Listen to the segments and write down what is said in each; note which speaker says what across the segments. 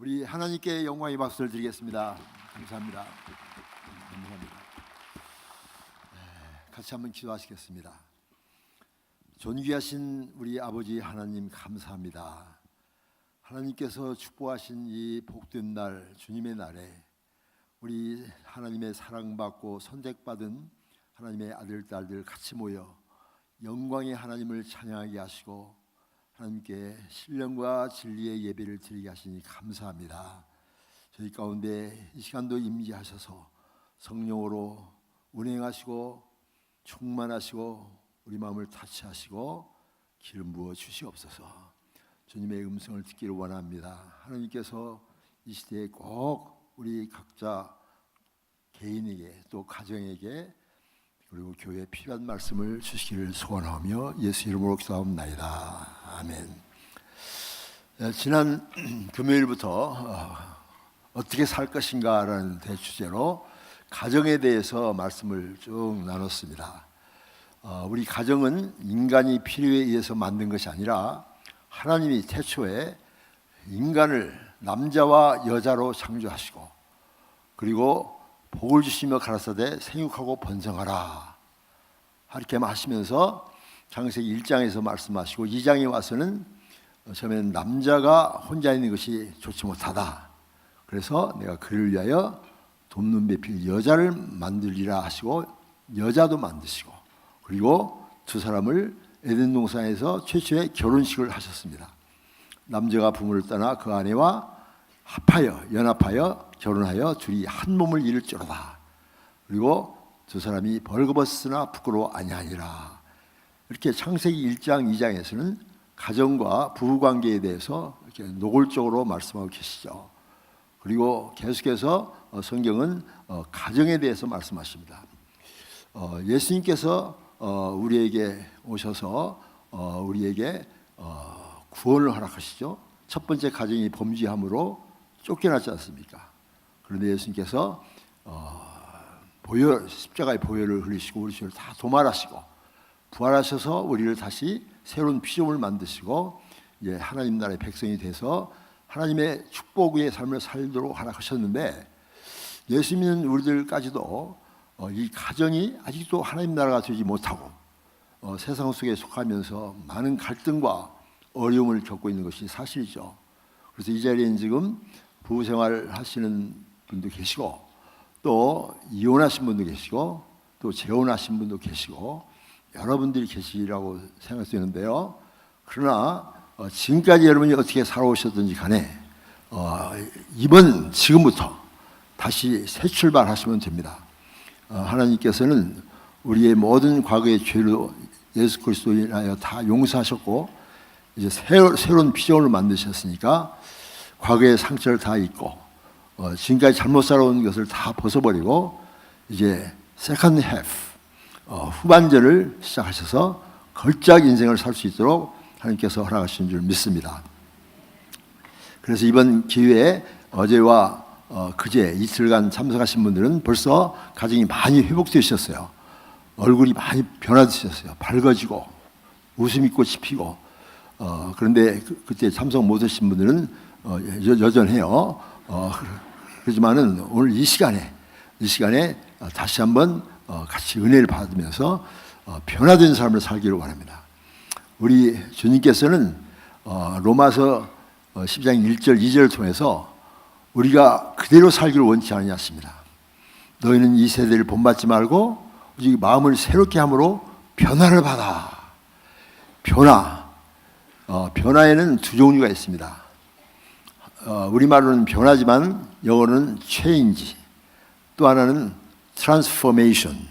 Speaker 1: 우리 하나님께 영광의 박수를 드리겠습니다. 감사합니다. 감사합니다. 같이 한번 기도하시겠습니다. 존귀하신 우리 아버지 하나님 감사합니다. 하나님께서 축복하신 이 복된 날, 주님의 날에 우리 하나님의 사랑받고 선택받은 하나님의 아들, 딸들 같이 모여 영광의 하나님을 찬양하게 하시고 하나님께 신령과 진리의 예배를 드리게 하시니 감사합니다. 저희 가운데 이 시간도 임재하셔서 성령으로 운행하시고 충만하시고 우리 마음을 타치하시고 기름 부어 주시옵소서. 주님의 음성을 듣기를 원합니다. 하나님께서 이 시대에 꼭 우리 각자 개인에게 또 가정에게 그리고 교회에 필요한 말씀을 주시기를 소원하며 예수 이름으로 기도하옵나이다. 아멘. 지난 금요일부터 어떻게 살 것인가라는 대주제로 가정에 대해서 말씀을 쭉 나눴습니다. 우리 가정은 인간이 필요에 의해서 만든 것이 아니라 하나님이 태초에 인간을 남자와 여자로 창조하시고 그리고 복을 주시며 가라사대 생육하고 번성하라 이렇게 하시면서 창세기 1장에서 말씀하시고 2장에 와서는 처음에는 남자가 혼자 있는 것이 좋지 못하다. 그래서 내가 그를 위하여 돕는 배필 여자를 만들리라 하시고 여자도 만드시고 그리고 두 사람을 에덴 동산에서 최초의 결혼식을 하셨습니다. 남자가 부모를 떠나 그 아내와 연합하여 결혼하여 둘이 한 몸을 이룰지로다. 그리고 두 사람이 벌거벗으나 부끄러워 아니하니라. 이렇게 창세기 1장 2장에서는 가정과 부부관계에 대해서 이렇게 노골적으로 말씀하고 계시죠. 그리고 계속해서 성경은 가정에 대해서 말씀하십니다. 예수님께서 우리에게 오셔서 우리에게 구원을 허락하시죠. 첫 번째 가정이 범죄함으로 쫓겨났지 않습니까? 그런데 예수님께서 십자가의 보혈을 흘리시고 우리 죄를 다 도말하시고 부활하셔서 우리를 다시 새로운 피조물을 만드시고 이제 하나님 나라의 백성이 돼서 하나님의 축복의 삶을 살도록 허락하셨는데 예수 믿는 우리들까지도 이 가정이 아직도 하나님 나라가 되지 못하고 세상 속에 속하면서 많은 갈등과 어려움을 겪고 있는 것이 사실이죠. 그래서 이 자리에는 지금 부부생활 하시는 분도 계시고 또 이혼하신 분도 계시고 또 재혼하신 분도 계시고 여러분들이 계시라고 생각되는데요. 그러나 지금까지 여러분이 어떻게 살아오셨든지 간에 지금부터 다시 새 출발하시면 됩니다. 하나님께서는 우리의 모든 과거의 죄로 예수 그리스도로 인하여 다 용서하셨고 이제 새로운 피조물을 만드셨으니까 과거의 상처를 다 잊고 지금까지 잘못 살아온 것을 다 벗어버리고 이제 세컨드 해프 후반전을 시작하셔서 걸작 인생을 살 수 있도록 하나님께서 허락하신 줄 믿습니다. 그래서 이번 기회에 어제와 그제 이틀간 참석하신 분들은 벌써 가정이 많이 회복되셨어요. 얼굴이 많이 변화되셨어요. 밝아지고 웃음이 꽃이 피고 그런데 그때 참석 못하신 분들은 여전해요. 그렇지만은 오늘 이 시간에 다시 한번 같이 은혜를 받으면서 변화된 삶을 살기를 원합니다. 우리 주님께서는 로마서 10장 1절 2절을 통해서 우리가 그대로 살기를 원치 않으셨습니다. 너희는 이 세대를 본받지 말고 오직 마음을 새롭게 함으로 변화를 받아. 변화에는 두 종류가 있습니다. 우리말로는 변화지만 영어로는 change, 또 하나는 transformation.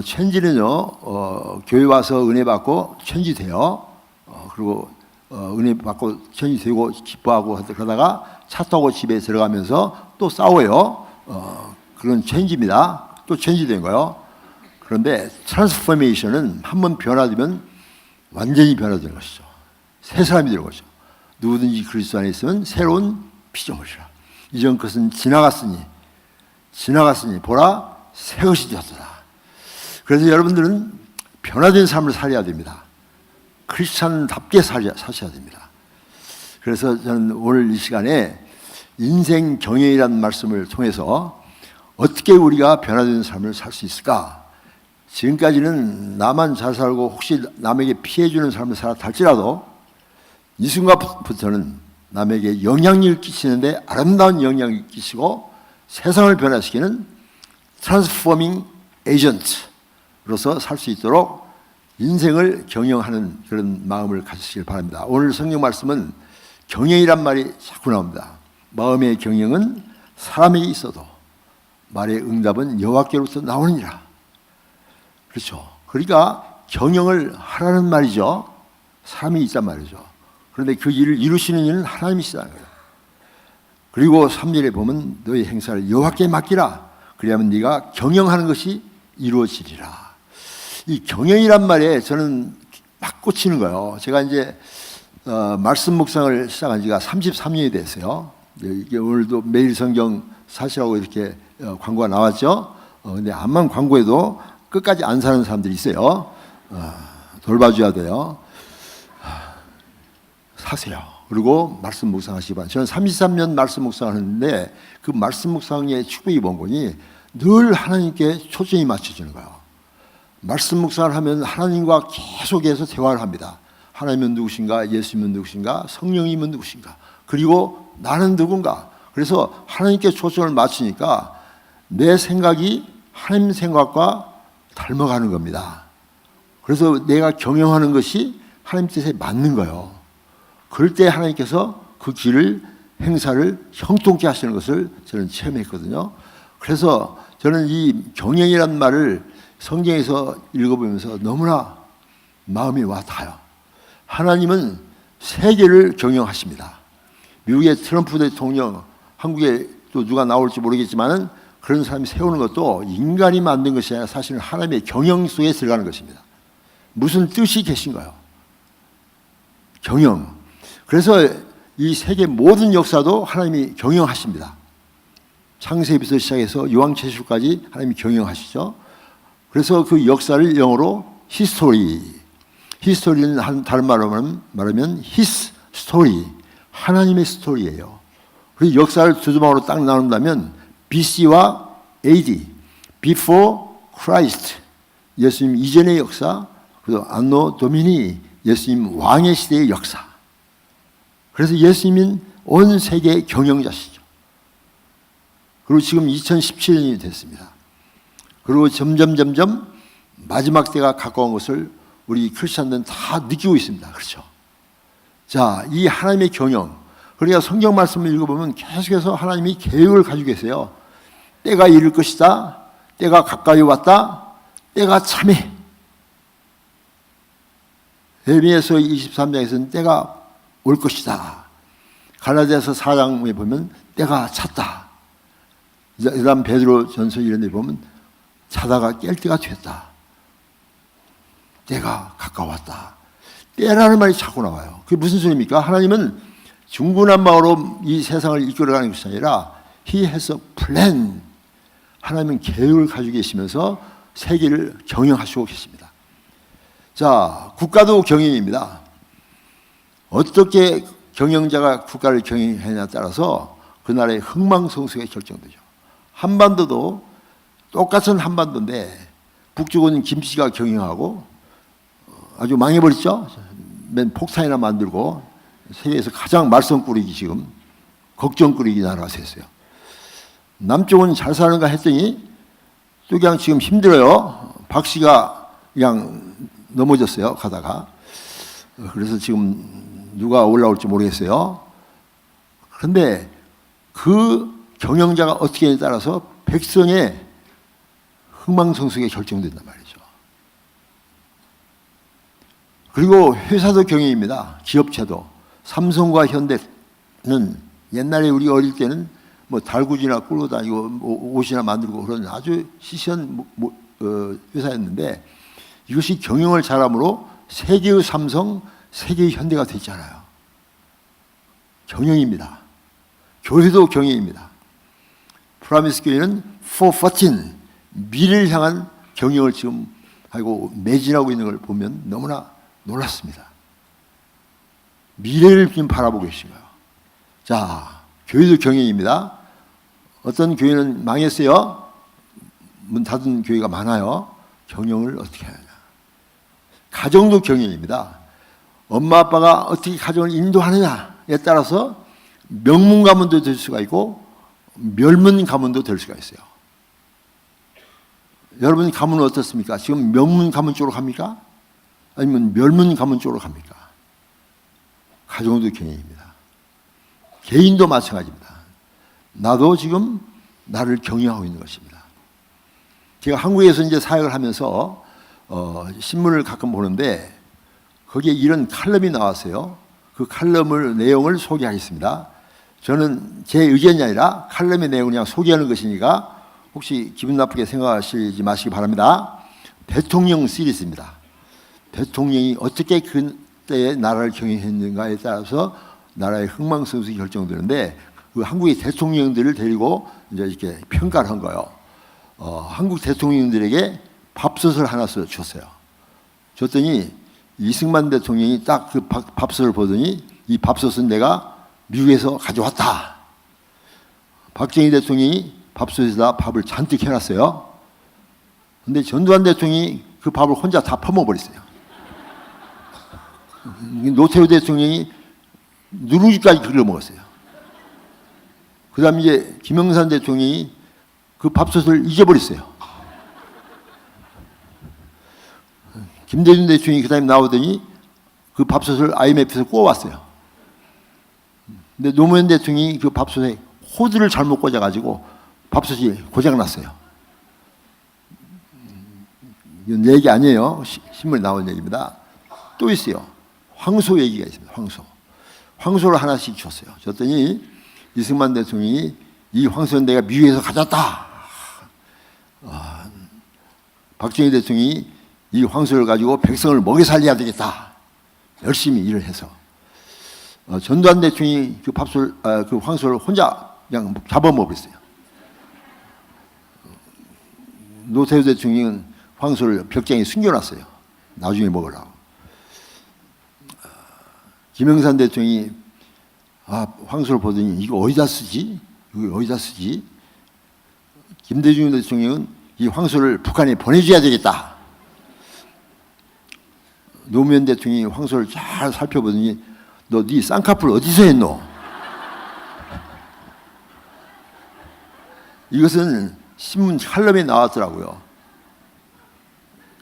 Speaker 1: change는요, 교회 와서 은혜 받고 change 돼요. 그리고 은혜 받고 change 되고 기뻐하고 그러다가 차 타고 집에 들어가면서 또 싸워요. 그건 change입니다. 또 change 된 거예요. 그런데 transformation은 한번 변화되면 완전히 변화되는 것이죠. 새 사람이 되는 거죠. 누구든지 그리스도 안에 있으면 새로운 피조물이라. 이전 것은 지나갔으니 보라 새 것이 되었더라. 그래서 여러분들은 변화된 삶을 살아야 됩니다. 크리스찬답게 사셔야 됩니다. 그래서 저는 오늘 이 시간에 인생 경영이라는 말씀을 통해서 어떻게 우리가 변화된 삶을 살 수 있을까? 지금까지는 나만 잘 살고 혹시 남에게 피해주는 삶을 살았다 할지라도 이 순간부터는 남에게 영향력을 끼치는데 아름다운 영향력을 끼치고 세상을 변화시키는 트랜스포밍 에이전트로서 살 수 있도록 인생을 경영하는 그런 마음을 가지시길 바랍니다. 오늘 성경 말씀은 경영이란 말이 자꾸 나옵니다. 마음의 경영은 사람에게 있어도 말의 응답은 여호와께로부터 나오느니라. 그렇죠. 그러니까 경영을 하라는 말이죠. 사람이 있단 말이죠. 그런데 그 일을 이루시는 이는 하나님이시다는 거예요. 그리고 3절에 보면 너희 행사를 여호와께 맡기라. 그리하면 네가 경영하는 것이 이루어지리라. 이 경영이란 말에 저는 막 꽂히는 거예요. 제가 이제 말씀 묵상을 시작한 지가 33년이 됐어요. 이게 오늘도 매일 성경 사시라고 이렇게 광고가 나왔죠. 근데 암만 광고에도 끝까지 안 사는 사람들이 있어요. 돌봐줘야 돼요. 사세요. 그리고 말씀 묵상하시기 바랍니다. 저는 33년 말씀 묵상을 했는데 그 말씀 묵상의 축복이 뭔 거니? 늘 하나님께 초점이 맞춰지는 거예요. 말씀 묵상을 하면 하나님과 계속해서 대화를 합니다. 하나님은 누구신가? 예수님은 누구신가? 성령님은 누구신가? 그리고 나는 누군가? 그래서 하나님께 초점을 맞추니까 내 생각이 하나님 생각과 닮아가는 겁니다. 그래서 내가 경영하는 것이 하나님 뜻에 맞는 거예요. 그럴 때 하나님께서 그 길을 행사를 형통케 하시는 것을 저는 체험했거든요. 그래서 저는 이 경영이라는 말을 성경에서 읽어보면서 너무나 마음이 와닿아요. 하나님은 세계를 경영하십니다. 미국의 트럼프 대통령, 한국에 또 누가 나올지 모르겠지만은 그런 사람이 세우는 것도 인간이 만든 것이 아니라 사실은 하나님의 경영 속에 들어가는 것입니다. 무슨 뜻이 계신가요? 경영. 그래서 이 세계 모든 역사도 하나님이 경영하십니다. 창세기부터 시작해서 요한계시록까지 하나님이 경영하시죠. 그래서 그 역사를 영어로 히스토리. 히스토리는 다른 말로 말하면 히스 스토리. 하나님의 스토리예요. 그래서 역사를 두 조각으로 딱 나눈다면 BC와 AD, Before Christ, 예수님 이전의 역사, 그리고 안노 도미니, 예수님 왕의 시대의 역사. 그래서 예수님은 온 세계의 경영자시죠. 그리고 지금 2017년이 됐습니다. 그리고 점점 마지막 때가 가까운 것을 우리 크리스천들은 다 느끼고 있습니다. 그렇죠? 자, 이 하나님의 경영. 그러니까 성경 말씀을 읽어보면 계속해서 하나님이 계획을 가지고 계세요. 때가 이를 것이다. 때가 가까이 왔다. 때가 참해. 에베소서 23장에서는 때가 올 것이다. 갈라디아서 4장에 보면 때가 찼다. 그다음 베드로전서 이런 데 보면 자다가 깰 때가 됐다. 때가 가까웠다. 때라는 말이 자꾸 나와요. 그게 무슨 소리입니까? 하나님은 중구난방으로 이 세상을 이끌어가는 것이 아니라 He has a plan. 하나님은 계획을 가지고 계시면서 세계를 경영하시고 계십니다. 자, 국가도 경영입니다. 어떻게 경영자가 국가를 경영하느냐에 따라서 그 나라의 흥망성쇠가 결정되죠. 한반도도 똑같은 한반도인데 북쪽은 김씨가 경영하고 아주 망해버렸죠. 맨 폭탄이나 만들고 세계에서 가장 말썽꾸러기 지금 걱정꾸러기 나라가 됐어요. 남쪽은 잘 사는가 했더니 또 그냥 지금 힘들어요. 박 씨가 그냥 넘어졌어요. 가다가. 그래서 지금 누가 올라올지 모르겠어요. 그런데 그 경영자가 어떻게에 따라서 백성의 흥망성쇠가 결정된단 말이죠. 그리고 회사도 경영입니다. 기업체도. 삼성과 현대는 옛날에 우리가 어릴 때는 뭐 달구지나 끌고 다니고 옷이나 만들고 그런 아주 시시한 회사였는데 이것이 경영을 잘함으로 세계의 삼성, 세계의 현대가 됐잖아요. 경영입니다. 교회도 경영입니다. 프라미스 교회는 for 14 미래를 향한 경영을 지금 하고 매진하고 있는 걸 보면 너무나 놀랐습니다. 미래를 지금 바라보고 계신 거예요. 자, 교회도 경영입니다. 어떤 교회는 망했어요. 문 닫은 교회가 많아요. 경영을 어떻게 하느냐. 가정도 경영입니다. 엄마 아빠가 어떻게 가정을 인도하느냐에 따라서 명문 가문도 될 수가 있고 멸문 가문도 될 수가 있어요. 여러분 가문은 어떻습니까? 지금 명문 가문 쪽으로 갑니까? 아니면 멸문 가문 쪽으로 갑니까? 가정도 경영입니다. 개인도 마찬가지입니다. 나도 지금 나를 경영하고 있는 것입니다. 제가 한국에서 이제 사역을 하면서 신문을 가끔 보는데 거기에 이런 칼럼이 나왔어요. 그 칼럼을 내용을 소개하겠습니다. 저는 제 의견이 아니라 칼럼의 내용을 그냥 소개하는 것이니까 혹시 기분 나쁘게 생각하시지 마시기 바랍니다. 대통령 시리즈입니다. 대통령이 어떻게 그때의 나라를 경영했는가에 따라서 나라의 흥망성쇠가 결정되는데 그 한국의 대통령들을 데리고 이제 이렇게 평가를 한 거예요. 한국 대통령들에게 밥솥을 하나 줬어요. 줬더니 이승만 대통령이 딱 그 밥솥을 보더니 이 밥솥은 내가 미국에서 가져왔다. 박정희 대통령이 밥솥에다 밥을 잔뜩 해놨어요. 근데 전두환 대통령이 그 밥을 혼자 다 퍼먹어버렸어요. 노태우 대통령이 누룽지까지 그려 먹었어요. 그 다음에 이제 김영삼 대통령이 그 밥솥을 잊어버렸어요. 김대중 대통령이 그 다음에 나오더니 그 밥솥을 IMF에서 구워왔어요. 근데 노무현 대통령이 그 밥솥에 호두를 잘못 꽂아가지고 밥솥이 고장났어요. 이건 내 얘기 아니에요. 신문에 나온 얘기입니다. 또 있어요. 황소 얘기가 있습니다. 황소를 하나씩 줬어요. 줬더니 이승만 대통령이 이 황소는 내가 미국에서 가져왔다. 박정희 대통령이 이 황소를 가지고 백성을 먹여 살려야 되겠다. 열심히 일을 해서. 전두환 대통령이 그 황소를 혼자 그냥 잡아먹었어요. 노태우 대통령은 황소를 벽장에 숨겨놨어요. 나중에 먹으라고. 김영삼 대통령이 황소를 보더니 이거 어디다 쓰지? 이거 어디다 쓰지? 김대중 대통령은 이 황소를 북한에 보내줘야 되겠다. 노무현 대통령이 황소를 잘 살펴보더니 너 네 쌍꺼풀 어디서 했노? 이것은 신문 칼럼에 나왔더라고요.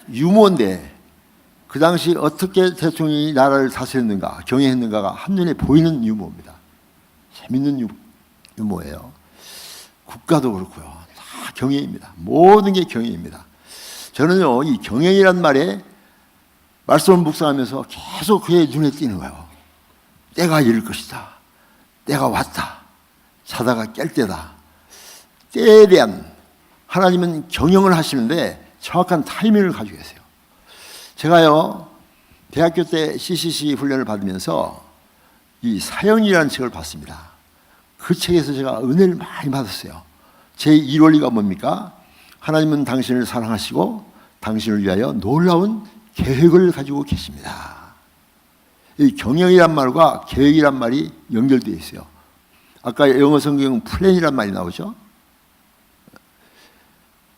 Speaker 1: 유머인데 그 당시 어떻게 대통령이 나라를 다스렸는가, 경영했는가가 한눈에 보이는 유머입니다. 재밌는 유머예요. 국가도 그렇고요. 다 경영입니다. 모든 게 경영입니다. 저는요, 이 경영이란 말에 말씀을 묵상하면서 계속 그의 눈에 띄는 거예요. 때가 이를 것이다. 때가 왔다. 자다가 깰 때다. 때에 대한 하나님은 경영을 하시는데 정확한 타이밍을 가지고 계세요. 제가요, 대학교 때 CCC 훈련을 받으면서 이 사형이라는 책을 봤습니다. 그 책에서 제가 은혜를 많이 받았어요. 제 1원리가 뭡니까? 하나님은 당신을 사랑하시고 당신을 위하여 놀라운 계획을 가지고 계십니다. 이 경영이란 말과 계획이란 말이 연결되어 있어요. 아까 영어 성경 플랜이란 말이 나오죠.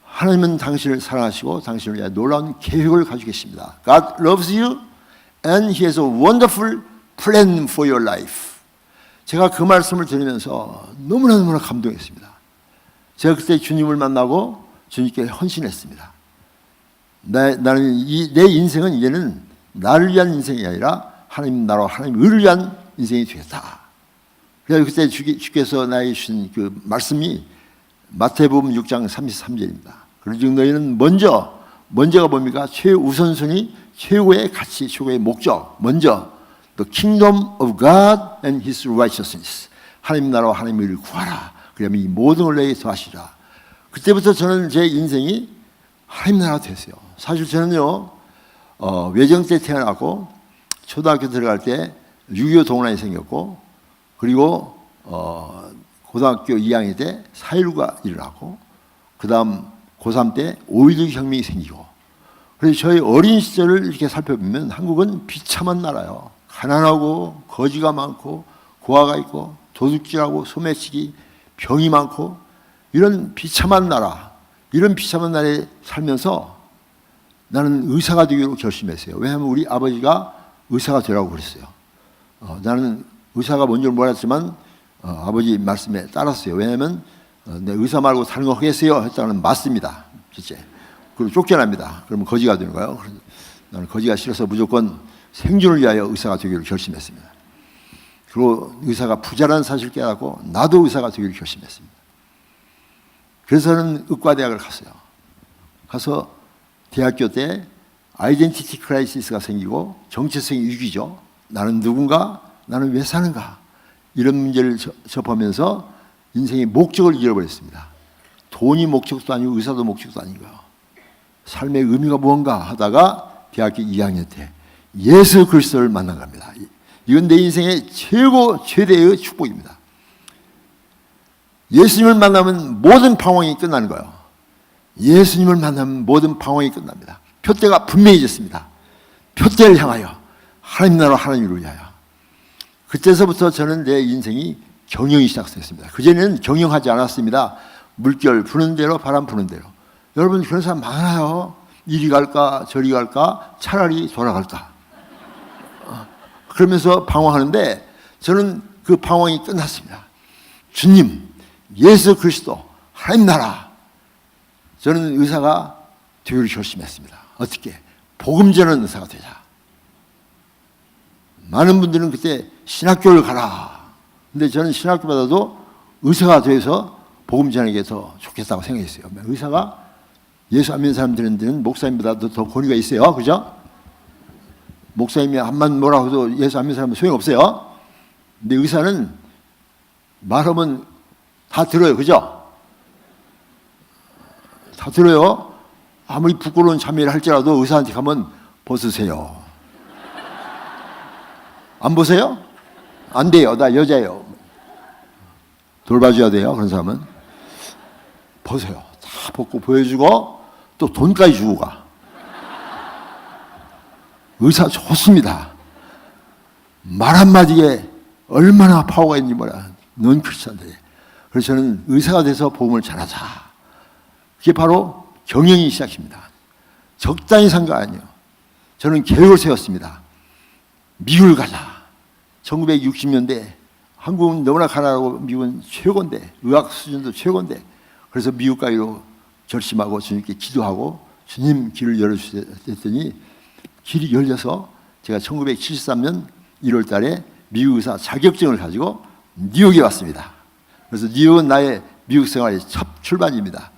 Speaker 1: 하나님은 당신을 사랑하시고 당신을 위하여 놀라운 계획을 가지고 계십니다. God loves you and He has a wonderful plan for your life. 제가 그 말씀을 들으면서 너무나 감동했습니다. 제가 그때 주님을 만나고 주님께 헌신했습니다. 나는 내 인생은 이제는 나를 위한 인생이 아니라 하나님 나라와 하나님 의를 위한 인생이 되겠다. 그래서 그때 주께서 나에게 주신 그 말씀이 마태복음 6장 33절입니다. 그러즉 너희는 먼저가 뭡니까? 최우선순위, 최고의 가치, 최고의 목적. 먼저 The kingdom of God and His righteousness. 하나님 나라와 하나님의 의를 구하라. 그러면 이 모든 걸 내게 더하시라. 그때부터 저는 제 인생이 하나님 나라가 됐어요. 사실 저는요, 외정 때 태어나고 초등학교 들어갈 때 6.25 동란이 생겼고, 그리고 고등학교 2학년 때 4.19가 일어나고, 그 다음 고3 때 5.16 혁명이 생기고, 그래서 저희 어린 시절을 이렇게 살펴보면 한국은 비참한 나라예요. 가난하고 거지가 많고 고아가 있고 도둑질하고 소매치기 병이 많고 이런 비참한 나라, 이런 비참한 나라에 살면서 나는 의사가 되기로 결심했어요. 왜냐하면 우리 아버지가 의사가 되라고 그랬어요. 나는 의사가 뭔 줄 몰랐지만 아버지 말씀에 따랐어요. 왜냐하면 내 의사 말고 다른 거 하겠어요 했다는 맞습니다. 실제. 그리고 쫓겨납니다. 그러면 거지가 되는 거예요. 나는 거지가 싫어서 무조건 생존을 위하여 의사가 되기로 결심했습니다. 그리고 의사가 부자라는 사실을 깨닫고 나도 의사가 되기로 결심했습니다. 그래서 저는 의과대학을 갔어요. 가서 대학교 때 아이덴티티 크라이시스가 생기고 정체성의 위기죠. 나는 누군가? 나는 왜 사는가? 이런 문제를 접하면서 인생의 목적을 잃어버렸습니다. 돈이 목적도 아니고 의사도 목적도 아닌 거예요. 삶의 의미가 무언가 하다가 대학교 2학년 때 예수 그리스도를 만난 겁니다. 이건 내 인생의 최대의 축복입니다. 예수님을 만나면 모든 방황이 끝나는 거예요. 예수님을 만나면 모든 방황이 끝납니다. 표대가 분명해졌습니다. 표대를 향하여 하나님 나라 하나님을 위하여. 그때서부터 저는 내 인생이 경영이 시작됐습니다. 그전에는 경영하지 않았습니다. 물결 부는 대로 바람 부는 대로. 여러분 그런 사람 많아요. 이리 갈까 저리 갈까 차라리 돌아갈까. 그러면서 방황하는데 저는 그 방황이 끝났습니다. 주님, 예수 그리스도, 하나님 나라. 저는 의사가 되기로 결심했습니다. 어떻게? 복음 전하는 의사가 되자. 많은 분들은 그때 신학교를 가라. 근데 저는 신학교보다도 의사가 돼서 복음 전하는 게 더 좋겠다고 생각했어요. 의사가 예수 안 믿는 사람들은 목사님보다도 더 권위가 있어요. 그죠? 목사님이 한만 뭐라고 해도 예수 안 믿는 사람은 소용없어요. 근데 의사는 말하면 다 들어요. 그죠? 다 들어요. 아무리 부끄러운 참여를 할지라도 의사한테 가면 벗으세요. 안 보세요? 안 돼요. 나 여자예요. 돌봐줘야 돼요. 그런 사람은. 벗어요. 다 벗고 보여주고 또 돈까지 주고 가. 의사 좋습니다. 말 한마디에 얼마나 파워가 있는지 몰라. 넌 크리스찬데. 그래서 저는 의사가 돼서 복음을 전하자. 그게 바로 경영이 시작입니다. 적당히 산 거 아니에요. 저는 계획을 세웠습니다. 미국을 가자. 1960년대 한국은 너무나 가난하고 미국은 최고인데 의학 수준도 최고인데 그래서 미국 가기로 결심하고 주님께 기도하고 주님 길을 열어주세요 했더니 길이 열려서 제가 1973년 1월 달에 미국 의사 자격증을 가지고 뉴욕에 왔습니다. 그래서 뉴욕은 나의 미국 생활의 첫 출발입니다.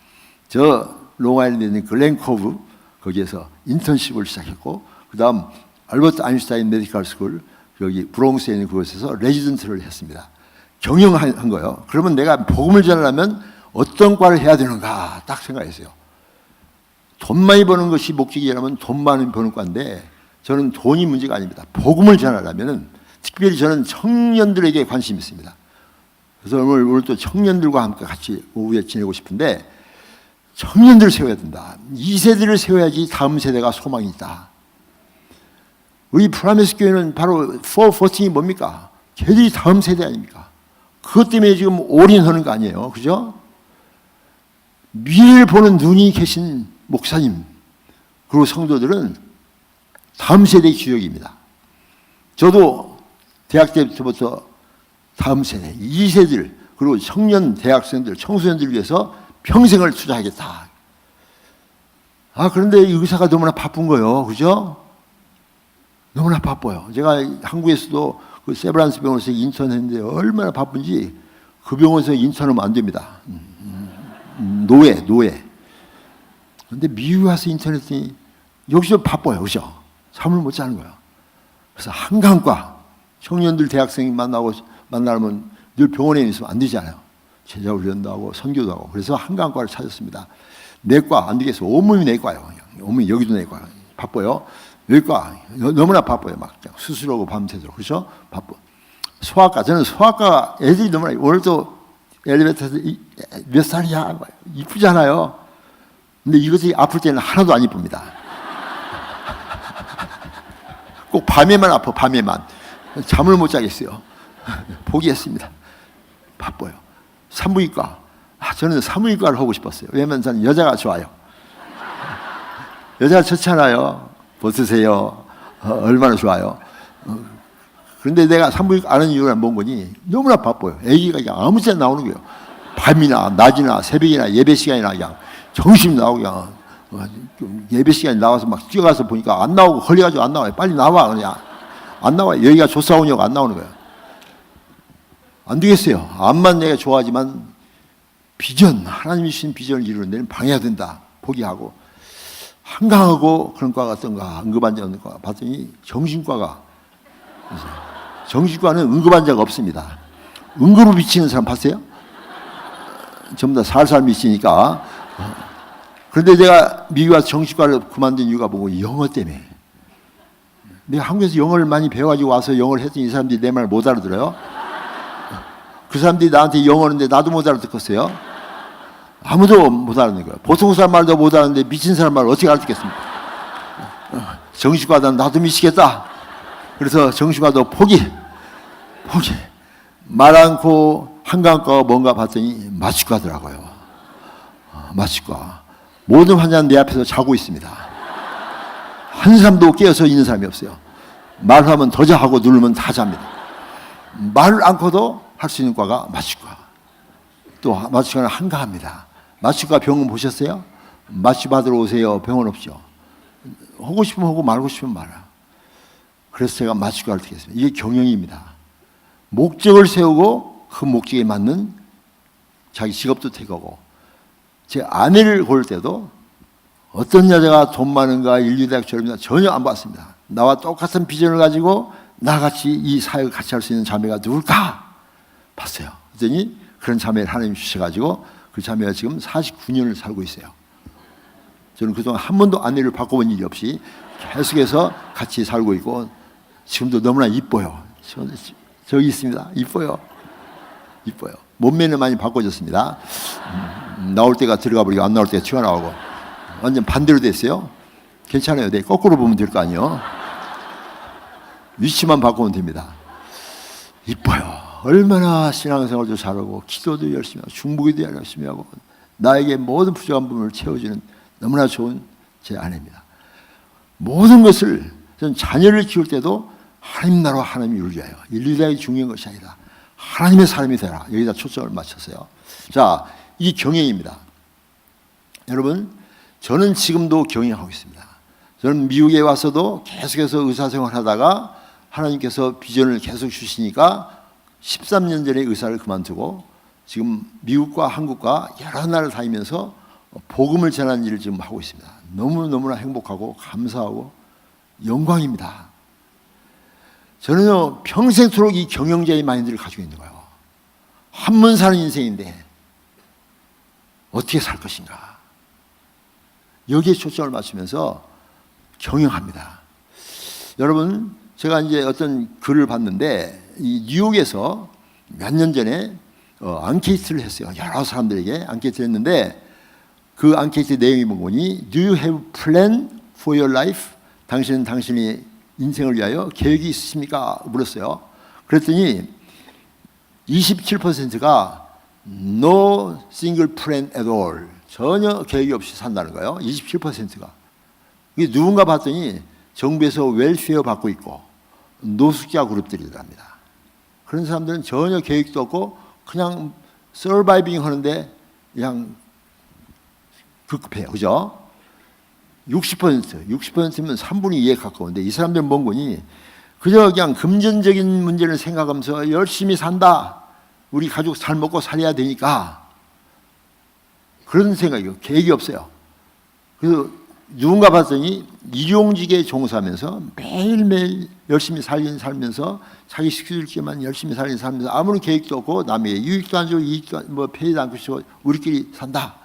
Speaker 1: 저 롱아일랜드에 있는 글렌코브 거기에서 인턴십을 시작했고 그 다음 알버트 아인슈타인 메디컬 스쿨 여기 브롱스에 있는 그곳에서 레지던트를 했습니다. 경영한 거예요. 그러면 내가 복음을 전하려면 어떤 과를 해야 되는가 딱 생각했어요. 돈 많이 버는 것이 목적이라면 돈 많이 버는 과인데 저는 돈이 문제가 아닙니다. 복음을 전하려면 특별히 저는 청년들에게 관심이 있습니다. 그래서 오늘 또 청년들과 함께 같이 오후에 지내고 싶은데 청년들을 세워야 된다. 2세대를 세워야지 다음 세대가 소망이 있다. 우리 프라미스 교회는 바로 414이 뭡니까? 걔들이 다음 세대 아닙니까? 그것 때문에 지금 올인하는 거 아니에요. 그죠? 미래를 보는 눈이 계신 목사님 그리고 성도들은 다음 세대의 주역입니다. 저도 대학 때부터 다음 세대, 2세들 그리고 청년 대학생들, 청소년들을 위해서 평생을 투자하겠다. 그런데 이 의사가 너무나 바쁜 거예요. 그죠? 너무나 바빠요. 제가 한국에서도 그 세브란스 병원에서 인턴했는데 얼마나 바쁜지 그 병원에서 인턴하면 안 됩니다. 노예. 그런데 미국에 와서 인턴했더니 여기서 바빠요. 그죠? 잠을 못 자는 거예요. 그래서 한강과 청년들 대학생이 만나면 늘 병원에 있으면 안 되잖아요. 제자 훈련도 하고 선교도 하고 그래서 한강과를 찾았습니다. 내과 안 되겠어. 온몸이 내과예요. 온몸이 여기도 내과예요. 바빠요. 외과 너무나 바빠요. 막 수술하고 밤새도록 그렇죠? 바빠. 소아과 저는 소아과 애들이 너무나 오늘도 엘리베이터에서 몇 살이야 이쁘잖아요. 근데 이것이 아플 때는 하나도 안 이쁩니다. 꼭 밤에만 아파. 밤에만 잠을 못 자겠어요. 포기했습니다. 바빠요. 산부인과. 저는 산부인과를 하고 싶었어요. 왜냐면 저는 여자가 좋아요. 여자가 좋잖아요. 벗으세요. 얼마나 좋아요. 그런데 내가 산부인과 아는 이유가 뭔 거니? 너무나 바빠요. 아기가 그냥 아무 때나 나오는 거예요. 밤이나 낮이나 새벽이나 예배 시간이나 그냥 정신이 나오고 그냥 예배 시간에 나와서 막 뛰어가서 보니까 안 나오고 걸려가지고 안 나와요. 빨리 나와. 그냥 안 나와요. 여기가 조사오냐고 안 나오는 거예요. 안 되겠어요. 암만 내가 좋아하지만 비전, 하나님이 주신 비전을 이루는 데는 방해가 된다. 포기하고 한강하고 그런 과가 어떤가 응급환자과 봤더니 정신과가 정신과는 응급환자가 없습니다. 응급으로 미치는 사람 봤어요? 전부 다 살살 미치니까. 그런데 제가 미국 와서 정신과를 그만둔 이유가 뭐고 영어 때문에. 내가 한국에서 영어를 많이 배워가지고 와서 영어를 했더니 이 사람들이 내 말 못 알아들어요. 그 사람들이 나한테 영어 하는데 나도 못 알아듣겠어요. 아무도 못 알아듣는 거예요. 보통 사람 말도 못 알아듣는데 미친 사람 말을 어떻게 알아듣겠습니까? 정신과다 나도 미치겠다. 그래서 정신과도 포기. 말 않고 한강과가 뭔가 봤더니 마취과더라고요. 마취과. 모든 환자는 내 앞에서 자고 있습니다. 한 사람도 깨어서 있는 사람이 없어요. 말하면 더 자하고 누르면 다 잡니다. 말을 않고도 할 수 있는 과가 마취과. 또 마취과는 한가합니다. 마취과 병원 보셨어요? 마취 받으러 오세요. 병원 없죠. 하고 싶으면 하고 말고 싶으면 말아. 그래서 제가 마취과를 택했습니다. 이게 경영입니다. 목적을 세우고 그 목적에 맞는 자기 직업도 택하고. 제 아내를 고를 때도 어떤 여자가 돈 많은가 인류대학 졸업이나 전혀 안 봤습니다. 나와 똑같은 비전을 가지고 나같이 이 사역을 같이 할 수 있는 자매가 누굴까 봤어요. 그랬더니 그런 자매를 하나님이 주셔가지고 그 자매가 지금 49년을 살고 있어요. 저는 그동안 한 번도 아내를 바꿔본 일이 없이 계속해서 같이 살고 있고 지금도 너무나 이뻐요. 저기 있습니다. 이뻐요. 몸매는 많이 바꿔졌습니다. 나올 때가 들어가 버리고 안 나올 때가 튀어나오고 완전 반대로 됐어요. 괜찮아요. 네, 거꾸로 보면 될 거 아니에요. 위치만 바꾸면 됩니다. 이뻐요. 얼마나 신앙생활도 잘하고 기도도 열심히 하고 중보기도 열심히 하고 나에게 모든 부족한 부분을 채워주는 너무나 좋은 제 아내입니다. 모든 것을 저는 자녀를 키울 때도 하나님 나라와 하나님이 이루어야 해요. 인류대학이 중요한 것이 아니라 하나님의 사람이 되라. 여기다 초점을 맞췄어요. 자, 이 경영입니다. 여러분, 저는 지금도 경영하고 있습니다. 저는 미국에 와서도 계속해서 의사생활 하다가 하나님께서 비전을 계속 주시니까 13년 전에 의사를 그만두고 지금 미국과 한국과 여러 나라를 다니면서 복음을 전하는 일을 지금 하고 있습니다. 너무너무나 행복하고 감사하고 영광입니다. 저는요, 평생토록 이 경영자의 마인드를 가지고 있는 거예요. 한 번 사는 인생인데 어떻게 살 것인가. 여기에 초점을 맞추면서 경영합니다. 여러분, 제가 이제 어떤 글을 봤는데 이 뉴욕에서 몇 년 전에 앙케이트를 했어요. 여러 사람들에게 앙케이트를 했는데 그 앙케이트 내용이 뭐니? Do you have plan for your life? 당신은 당신의 인생을 위하여 계획이 있으십니까? 물었어요. 그랬더니 27%가 No single plan at all. 전혀 계획이 없이 산다는 거예요. 27%가. 이게 누군가 봤더니 정부에서 웰페어 받고 있고 노숙자 그룹들이랍니다. 그런 사람들은 전혀 계획도 없고 그냥 서바이빙 하는데 그냥 급급해요. 그죠? 60%면 3분의 2에 가까운데 이 사람들은 뭔 거니? 그저 그냥 금전적인 문제를 생각하면서 열심히 산다. 우리 가족 잘 먹고 살아야 되니까. 그런 생각이요. 계획이 없어요. 그래서 누군가 봤더니 일용직에 종사하면서 매일매일 열심히 살면서 자기 식구들끼리만 열심히 살면서 아무런 계획도 없고 남에게 유익도 안 주고 이익도 뭐 페이도 안 주고 우리끼리 산다.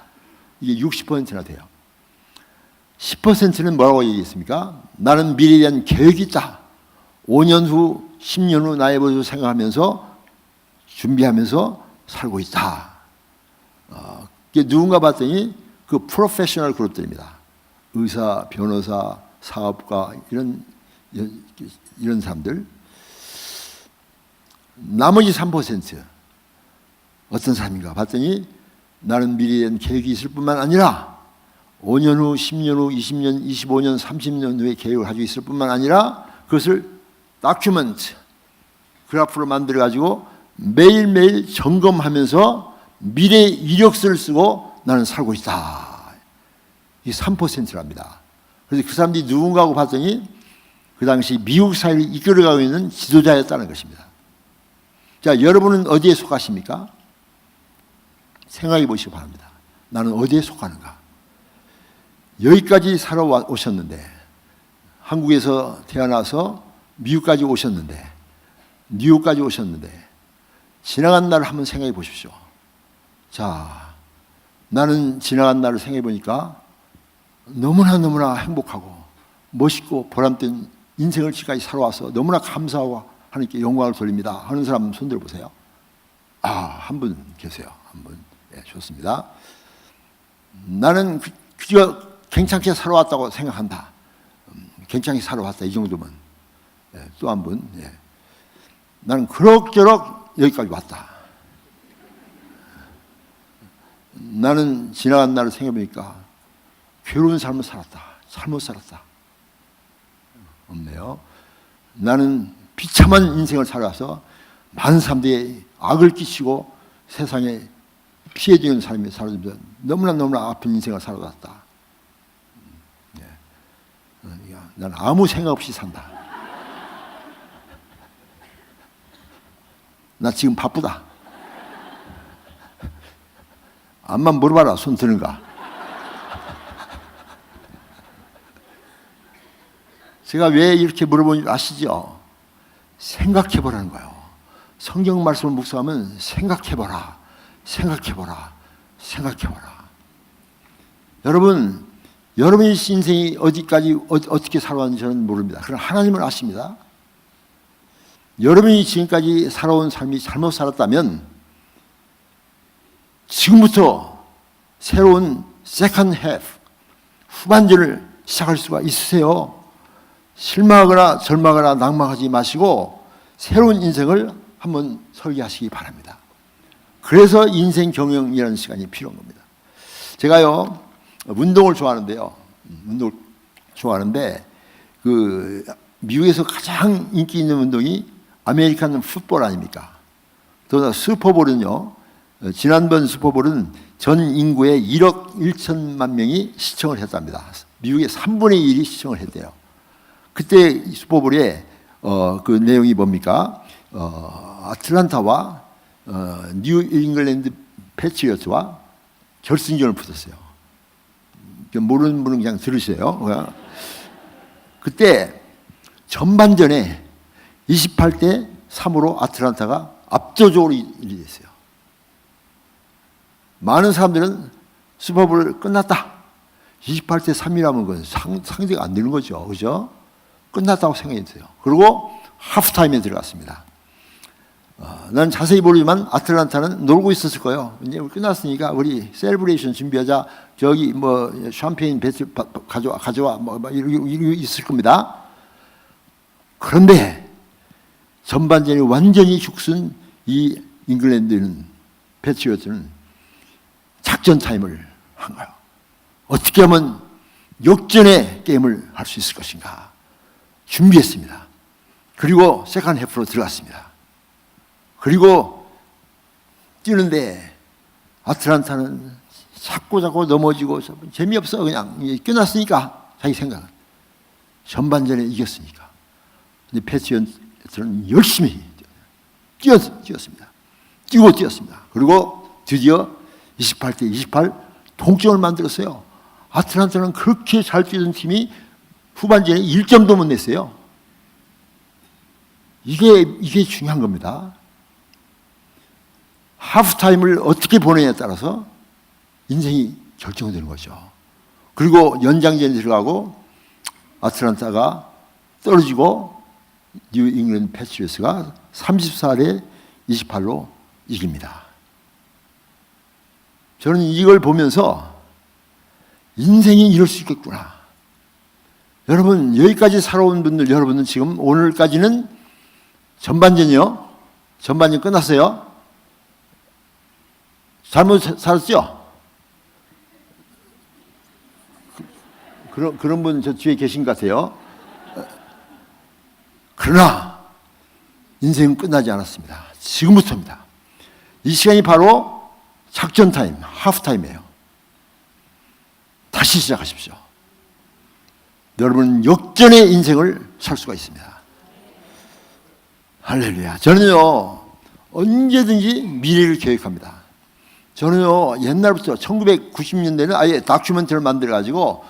Speaker 1: 이게 60%나 돼요. 10%는 뭐라고 얘기했습니까? 나는 미래에 대한 계획이 있다. 5년 후, 10년 후 나의 모습을 생각하면서 준비하면서 살고 있다. 누군가 봤더니 그 프로페셔널 그룹들입니다. 의사, 변호사, 사업가 이런 사람들. 나머지 3% 어떤 사람인가 봤더니 나는 미래에 대한 계획이 있을 뿐만 아니라 5년 후, 10년 후, 20년, 25년, 30년 후에 계획을 가지고 있을 뿐만 아니라 그것을 다큐멘트, 그래프로 만들어가지고 매일매일 점검하면서 미래 이력서를 쓰고 나는 살고 있다. 이게 3%랍니다. 그래서 그 사람들이 누군가 하고 봤더니 그 당시 미국 사회를 이끌어가고 있는 지도자였다는 것입니다. 자, 여러분은 어디에 속하십니까? 생각해 보시기 바랍니다. 나는 어디에 속하는가? 여기까지 살아오셨는데, 한국에서 태어나서 미국까지 오셨는데, 뉴욕까지 오셨는데, 지나간 날을 한번 생각해 보십시오. 자, 나는 지나간 날을 생각해 보니까 너무나 행복하고 멋있고 보람된 인생을 지금까지 살아와서 너무나 감사하고 하나님께 영광을 돌립니다 하는 사람 손 들어보세요. 한 분 계세요. 한 분. 네, 좋습니다. 나는 그저 괜찮게 살아왔다고 생각한다. 괜찮게 살아왔다. 이 정도면. 네, 또 한 분. 네. 나는 그럭저럭 여기까지 왔다. 나는 지나간 날을 생각해보니까 괴로운 삶을 살았다. 잘못 살았다. 없네요. 나는 비참한 인생을 살아서 많은 사람들이 악을 끼치고 세상에 피해주는 삶이 살아주면서 너무나 아픈 인생을 살아왔다. 네. 난 아무 생각 없이 산다. 나 지금 바쁘다. 암만 물어봐라. 손 드는가. 제가 왜 이렇게 물어보는지 아시죠? 생각해보라는 거예요. 성경 말씀을 묵상하면 생각해보라. 여러분, 여러분의 인생이 어디까지 어떻게 살아왔는지 저는 모릅니다. 그러나 하나님은 아십니다. 여러분이 지금까지 살아온 삶이 잘못 살았다면 지금부터 새로운 second half, 후반전을 시작할 수가 있으세요. 실망하거나 절망하거나 낙망하지 마시고 새로운 인생을 한번 설계하시기 바랍니다. 그래서 인생 경영이라는 시간이 필요한 겁니다. 제가요, 운동을 좋아하는데요. 운동을 좋아하는데 그 미국에서 가장 인기 있는 운동이 아메리칸 풋볼 아닙니까? 또 슈퍼볼은요. 지난번 슈퍼볼은 전 인구의 1억 1천만 명이 시청을 했답니다. 미국의 3분의 1이 시청을 했대요. 그때 슈퍼볼에 그 내용이 뭡니까? 아틀란타와 뉴 잉글랜드 패트리어트와 결승전을 붙었어요. 모르는 분은 그냥 들으세요. 그때 전반전에 28대 3으로 아틀란타가 압도적으로 이겼어요. 많은 사람들은 슈퍼볼 끝났다. 28대 3이라면 그건 상대가 안 되는 거죠. 그죠? 끝났다고 생각했어요. 그리고 하프타임에 들어갔습니다. 난 자세히 모르지만 아틀란타는 놀고 있었을 거예요. 이제 끝났으니까 우리 셀브레이션 준비하자. 저기 뭐 샴페인 배틀 가져와 뭐 이러고 있을 겁니다. 그런데 전반전에 완전히 죽순 이 잉글랜드는 패트리어트는 작전 타임을 한 거예요. 어떻게 하면 역전의 게임을 할 수 있을 것인가 준비했습니다. 그리고 세컨 해프로 들어갔습니다. 그리고 뛰는데 아틀란타는 자꾸 넘어지고 재미없어. 그냥 끝났으니까 자기 생각은 전반전에 이겼으니까. 근데 패트리어트는 열심히 뛰었습니다. 뛰었습니다. 그리고 드디어 28대 28 동점을 만들었어요. 아틀란타는 그렇게 잘 뛰던 팀이 후반전에 1점도 못 냈어요. 이게 중요한 겁니다. 하프타임을 어떻게 보내냐에 따라서 인생이 결정되는 거죠. 그리고 연장전에 들어가고 아틀란타가 떨어지고 뉴 잉글랜드 패트리어트가 34대 28로 이깁니다. 저는 이걸 보면서 인생이 이럴 수 있겠구나. 여러분, 여기까지 살아온 분들, 여러분은 지금 오늘까지는 전반전이요. 전반전 끝났어요? 잘못 살았죠? 그런 분 저 뒤에 계신 것 같아요. 그러나 인생은 끝나지 않았습니다. 지금부터입니다. 이 시간이 바로 작전 타임, 하프 타임이에요. 다시 시작하십시오. 여러분은 역전의 인생을 살 수가 있습니다. 할렐루야. 저는요, 언제든지 미래를 계획합니다. 저는요, 옛날부터 1990년대는 아예 다큐멘터리를 만들어가지고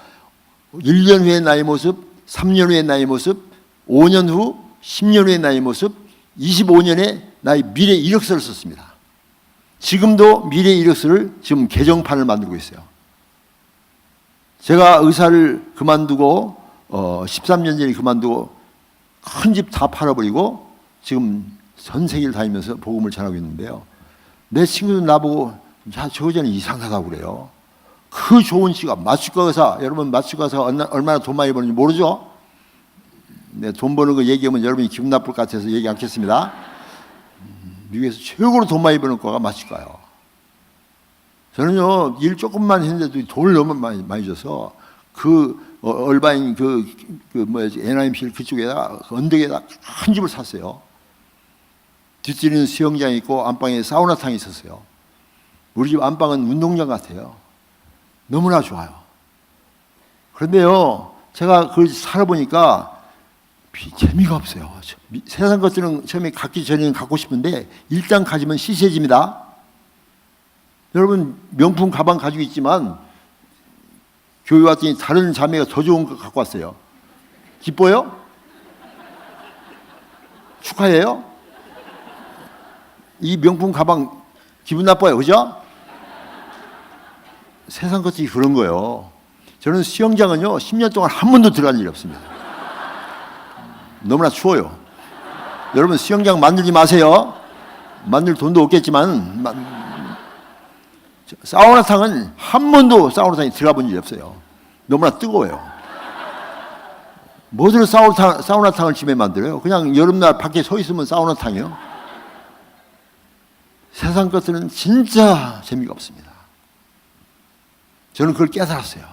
Speaker 1: 1년 후의 나의 모습, 3년 후의 나의 모습, 5년 후, 10년 후의 나의 모습, 25년의 나의 미래 이력서를 썼습니다. 지금도 미래 이력서를 지금 개정판을 만들고 있어요. 제가 의사를 그만두고 13년 전에 그만두고 큰 집 다 팔아버리고 지금 전 세계를 다니면서 복음을 전하고 있는데요. 내 친구들 나보고 야, 저 여자는 이상하다고 그래요. 그 좋은 치과, 마취과 의사, 여러분 마취과 의사가 얼마나 돈 많이 버는지 모르죠? 네, 돈 버는 거 얘기하면 여러분이 기분 나쁠 것 같아서 얘기 않겠습니다. 미국에서 최고로 돈 많이 버는 과가 마취과예요. 저는요, 일 조금만 했는데도 돈을 너무 많이 줘서 얼바인 NIMC 그쪽에다가 언덕에다 큰 집을 샀어요. 뒷집에는 수영장이 있고 안방에 사우나탕이 있었어요. 우리 집 안방은 운동장 같아요. 너무나 좋아요. 그런데요, 제가 그걸 살아보니까 재미가 없어요. 세상 것들은 처음에 갖기 전에는 갖고 싶은데 일단 가지면 시세집니다. 여러분 명품 가방 가지고 있지만 교회 왔더니 다른 자매가 더 좋은 거 갖고 왔어요. 기뻐요? 축하해요? 이 명품 가방 기분 나빠요. 그죠? 세상 것들이 그런 거예요. 저는 수영장은요 10년 동안 한 번도 들어간 일이 없습니다. 너무나 추워요. 여러분 수영장 만들지 마세요. 만들 돈도 없겠지만 사우나탕은 한 번도 사우나탕에 들어가 본 일이 없어요. 너무나 뜨거워요. 뭐들 사우나탕을 집에 만들어요? 그냥 여름날 밖에 서 있으면 사우나탕이요. 세상 것들은 진짜 재미가 없습니다. 저는 그걸 깨달았어요.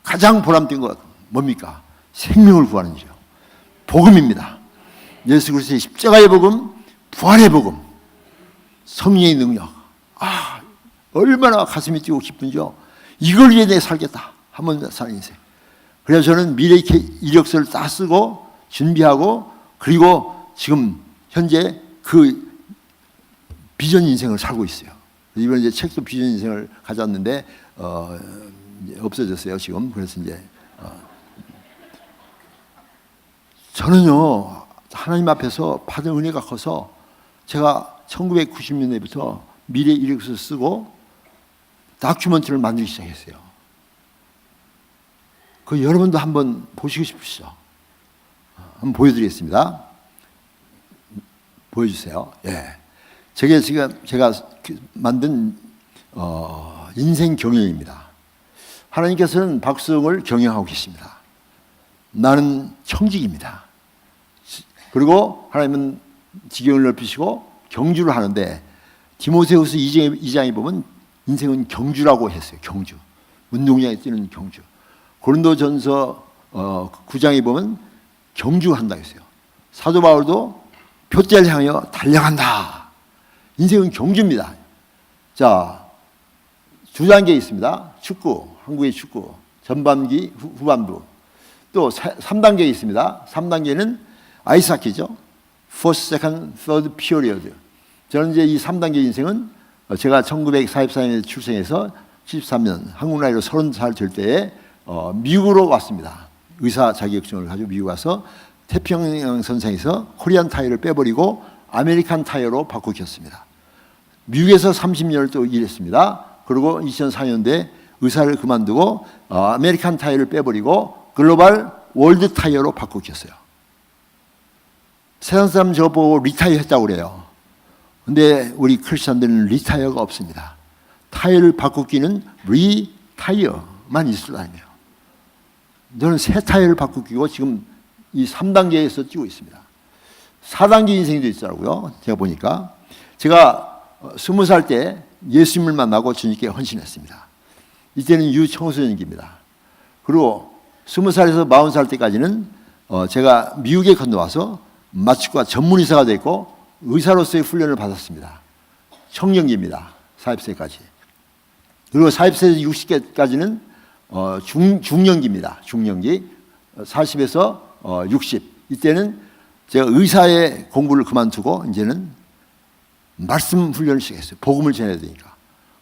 Speaker 1: 가장 보람된 것 뭡니까? 생명을 구하는 일이요. 복음입니다. 예수 그리스도의 십자가의 복음, 부활의 복음, 성령의 능력. 얼마나 가슴이 뛰고 기쁜지요. 이걸 위해 내가 살겠다. 한 번 사는 인생. 그래서 저는 미래 이력서를 다 쓰고 준비하고 그리고 지금 현재 그 비전 인생을 살고 있어요. 이번에 이제 책도 비전 인생을 가져왔는데 없어졌어요 지금. 그래서 이제 저는요 하나님 앞에서 받은 은혜가 커서 제가 1990년대부터 미래 이력서 쓰고 다큐멘터리를 만들기 시작했어요. 그 여러분도 한번 보시고 싶으시죠? 한번 보여드리겠습니다. 보여주세요. 예. 저게 지금 제가 만든 인생 경영입니다. 하나님께서는 박수홍을 경영하고 계십니다. 나는 청직입니다. 그리고 하나님은 지경을 넓히시고 경주를 하는데 디모데후서 2장에 보면 인생은 경주라고 했어요. 경주. 운동장에 뛰는 경주. 고린도전서 9장에 보면 경주한다 했어요. 사도 바울도 표대를 향하여 달려간다. 인생은 경주입니다. 자, 두 단계 있습니다. 축구, 한국의 축구. 전반기, 후반부. 또 3단계 있습니다. 3단계는 아이스하키죠. First, Second, Third Period. 저는 이제 이 3단계 인생은 제가 1944년에 출생해서 73년 한국 나이로 30살 될 때에 미국으로 왔습니다. 의사 자격증을 가지고 미국 와서 태평양 선상에서 코리안 타이어를 빼버리고 아메리칸 타이어로 바꾸었습니다. 미국에서 30년을 또 일했습니다. 그리고 2004년도에 의사를 그만두고 아메리칸 타이어를 빼버리고 글로벌 월드 타이어로 바꾸었어요. 세상 사람 저보고 리타이어 했다고 그래요. 근데 우리 크리스천들은 리타이어가 없습니다. 타이어를 바꾸기는 리타이어만 있을 아니에요. 저는 새 타이어를 바꾸기고 지금 이 3단계에서 뛰고 있습니다. 4단계 인생도 있더라고요. 제가 보니까. 제가 20살 때 예수님을 만나고 주님께 헌신했습니다. 이때는 유청소년기입니다. 그리고 20살에서 40살 때까지는 제가 미국에 건너와서 마취과 전문의사가 됐고 의사로서의 훈련을 받았습니다. 청년기입니다. 40세까지. 그리고 40세에서 60세까지는 중년기입니다. 중년기. 40에서 60. 이때는 제가 의사의 공부를 그만두고 이제는 말씀 훈련을 시작했어요. 복음을 전해야 되니까.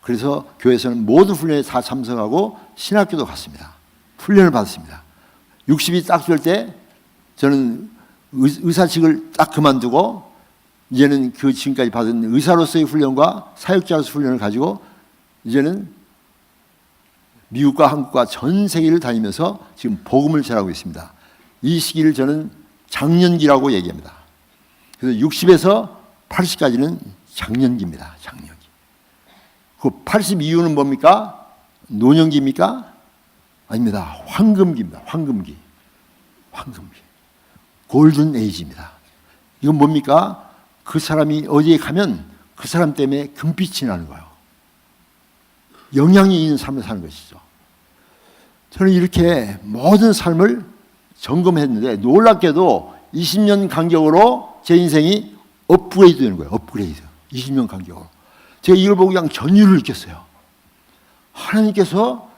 Speaker 1: 그래서 교회에서는 모든 훈련에 다 참석하고 신학교도 갔습니다. 훈련을 받았습니다. 60이 딱 될 때 저는 의사직을 딱 그만두고 이제는 그 지금까지 받은 의사로서의 훈련과 사역자로서 훈련을 가지고 이제는 미국과 한국과 전 세계를 다니면서 지금 복음을 전하고 있습니다. 이 시기를 저는 장년기라고 얘기합니다. 그래서 60에서 80까지는 장년기입니다. 장년기. 그 80 이후는 뭡니까? 노년기입니까? 아닙니다. 황금기입니다. 황금기. 황금기. 골든 에이지입니다. 이건 뭡니까? 그 사람이 어디에 가면 그 사람 때문에 금빛이 나는 거예요. 영향이 있는 삶을 사는 것이죠. 저는 이렇게 모든 삶을 점검했는데 놀랍게도 20년 간격으로 제 인생이 업그레이드 되는 거예요. 업그레이드. 20년 간격으로. 제가 이걸 보고 그냥 전율을 느꼈어요. 하나님께서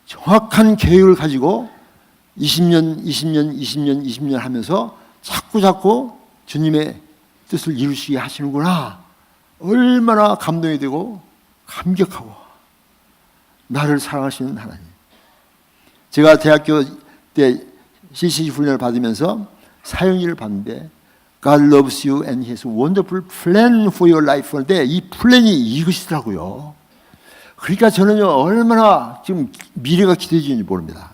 Speaker 1: 정확한 계획을 가지고 20년 하면서 자꾸 주님의 뜻을 이루시게 하시는구나. 얼마나 감동이 되고 감격하고 나를 사랑하시는 하나님. 제가 대학교 때 CCC 훈련을 받으면서 사형일을 봤는데 God loves you and His wonderful plan for your life 하는데 이 플랜이 이것이더라고요. 그러니까 저는요 얼마나 지금 미래가 기대되는지 모릅니다.